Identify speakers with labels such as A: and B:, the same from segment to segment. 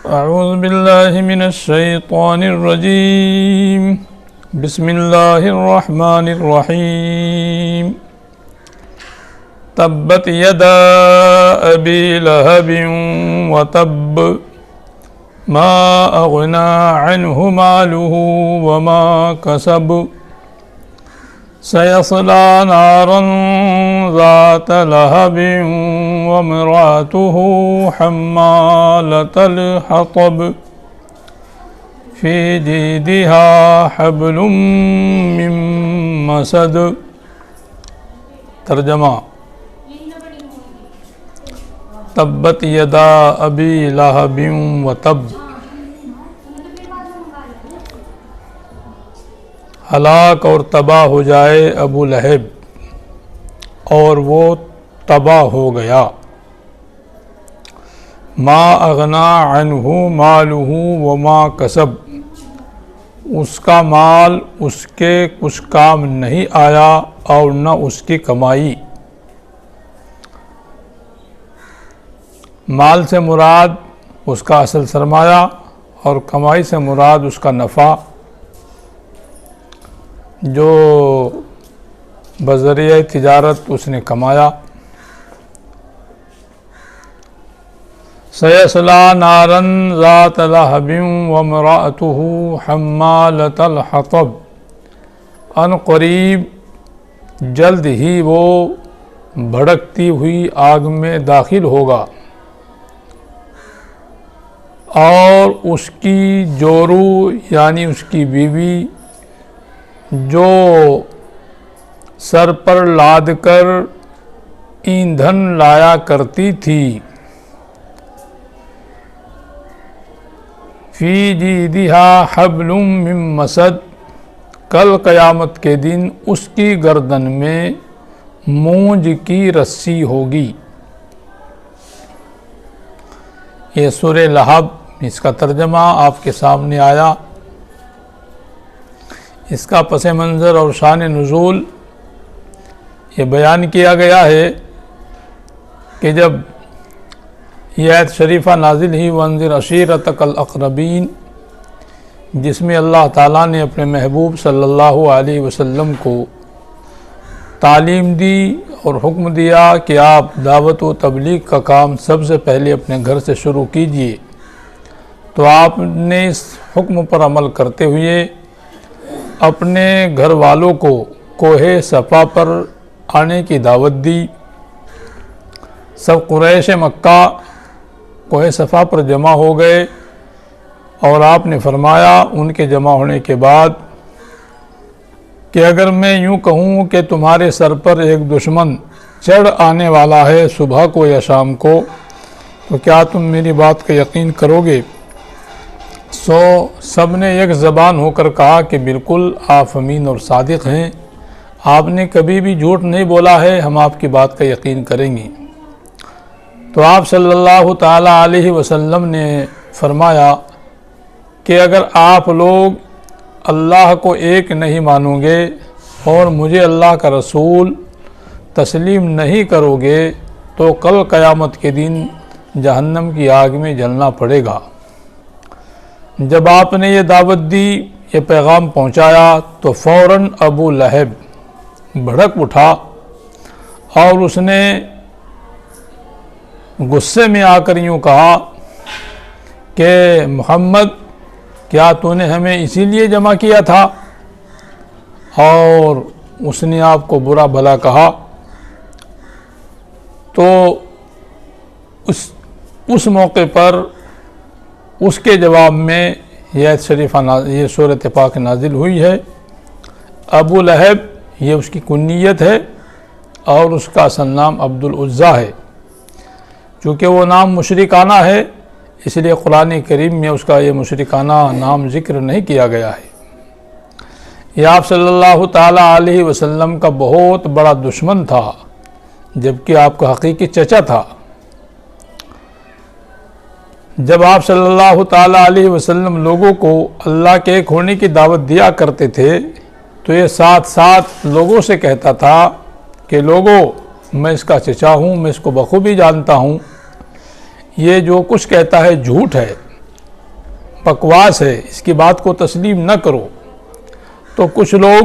A: أعوذ بالله من الشيطان الرجيم بسم الله الرحمن الرحيم تبت يدا أبي لهب وتب ما أغنى عنه ماله وما كسب سيصلى نارا ذات لهب وامرأته حمالة الحطب في جيدها حبل من مسد۔ ترجمہ: تبت یدا ابی لہب وتب، ہلاک اور تباہ ہو جائے ابو لہب اور وہ تباہ ہو گیا۔ ما اغنا عنہ مالہ وما کسب، اس کا مال اس کے کچھ کام نہیں آیا اور نہ اس کی کمائی۔ مال سے مراد اس کا اصل سرمایہ اور کمائی سے مراد اس کا نفع جو بذریعہ تجارت اس نے کمایا۔ سیصلی نارا ذات لہب وامرأتہ حمالۃ الحطب، ان قریب جلد ہی وہ بھڑکتی ہوئی آگ میں داخل ہوگا اور اس کی جورو یعنی اس کی بیوی جو سر پر لاد کر ایندھن لایا کرتی تھی، فی جیدہا حبل من مسد، کل قیامت کے دن اس کی گردن میں مونج کی رسی ہوگی۔ یہ سورہ لہب، اس کا ترجمہ آپ کے سامنے آیا۔ اس کا پس منظر اور شان نزول یہ بیان کیا گیا ہے کہ جب یہ آیت شریفہ نازل ہوئی وانذر عشیرتک الاقربین، جس میں اللہ تعالیٰ نے اپنے محبوب صلی اللہ علیہ وسلم کو تعلیم دی اور حکم دیا کہ آپ دعوت و تبلیغ کا کام سب سے پہلے اپنے گھر سے شروع کیجئے، تو آپ نے اس حکم پر عمل کرتے ہوئے اپنے گھر والوں کو کوہ صفا پر آنے کی دعوت دی۔ سب قریش مکہ کوہ صفا پر جمع ہو گئے اور آپ نے فرمایا ان کے جمع ہونے کے بعد کہ اگر میں یوں کہوں کہ تمہارے سر پر ایک دشمن چڑھ آنے والا ہے صبح کو یا شام کو، تو کیا تم میری بات کا یقین کرو گے؟ سب نے ایک زبان ہو کر کہا کہ بالکل آپ امین اور صادق ہیں، آپ نے کبھی بھی جھوٹ نہیں بولا ہے، ہم آپ کی بات کا یقین کریں گے۔ تو آپ صلی اللہ تعالیٰ علیہ وسلم نے فرمایا کہ اگر آپ لوگ اللہ کو ایک نہیں مانو گے اور مجھے اللہ کا رسول تسلیم نہیں کرو گے تو کل قیامت کے دن جہنم کی آگ میں جلنا پڑے گا۔ جب آپ نے یہ دعوت دی، یہ پیغام پہنچایا، تو فوراً ابو لہب بھڑک اٹھا اور اس نے غصے میں آ کر یوں کہا کہ محمد، کیا تو نے ہمیں اسی لیے جمع کیا تھا؟ اور اس نے آپ کو برا بھلا کہا۔ تو اس موقع پر اس کے جواب میں یہ آیت شریفہ یہ سورۃ پاک نازل ہوئی ہے۔ ابو لہب یہ اس کی کنیت ہے اور اس کا اصل نام عبدالعزیٰ ہے۔ چونکہ وہ نام مشرکانہ ہے اس لیے قرآن کریم میں اس کا یہ مشرکانہ نام ذکر نہیں کیا گیا ہے۔ یہ آپ صلی اللہ تعالیٰ علیہ وسلم کا بہت بڑا دشمن تھا، جبکہ آپ کا حقیقی چچا تھا۔ جب آپ صلی اللہ تعالیٰ علیہ وسلم لوگوں کو اللہ کے ایک ہونے کی دعوت دیا کرتے تھے تو یہ ساتھ ساتھ لوگوں سے کہتا تھا کہ لوگوں، میں اس کا چچا ہوں، میں اس کو بخوبی جانتا ہوں، یہ جو کچھ کہتا ہے جھوٹ ہے، بکواس ہے، اس کی بات کو تسلیم نہ کرو۔ تو کچھ لوگ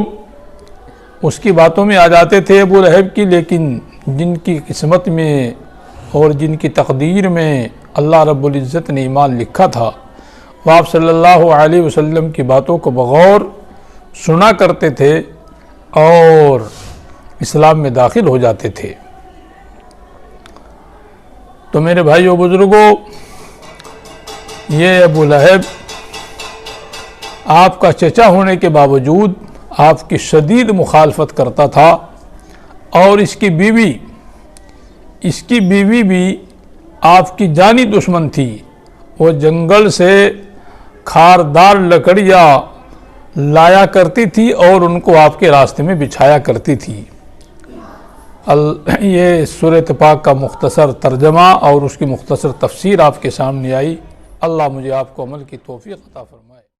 A: اس کی باتوں میں آ جاتے تھے ابو لہب کی، لیکن جن کی قسمت میں اور جن کی تقدیر میں اللہ رب العزت نے ایمان لکھا تھا، وہ آپ صلی اللہ علیہ وسلم کی باتوں کو بغور سنا کرتے تھے اور اسلام میں داخل ہو جاتے تھے۔ تو میرے بھائیو بزرگوں، یہ ابو لہب آپ کا چچا ہونے کے باوجود آپ کی شدید مخالفت کرتا تھا، اور اس کی بیوی بھی آپ کی جانی دشمن تھی۔ وہ جنگل سے خاردار لکڑیاں لایا کرتی تھی اور ان کو آپ کے راستے میں بچھایا کرتی تھی۔ یہ سورۃ پاک کا مختصر ترجمہ اور اس کی مختصر تفسیر آپ کے سامنے آئی۔ اللہ مجھے آپ کو عمل کی توفیق عطا فرمائے۔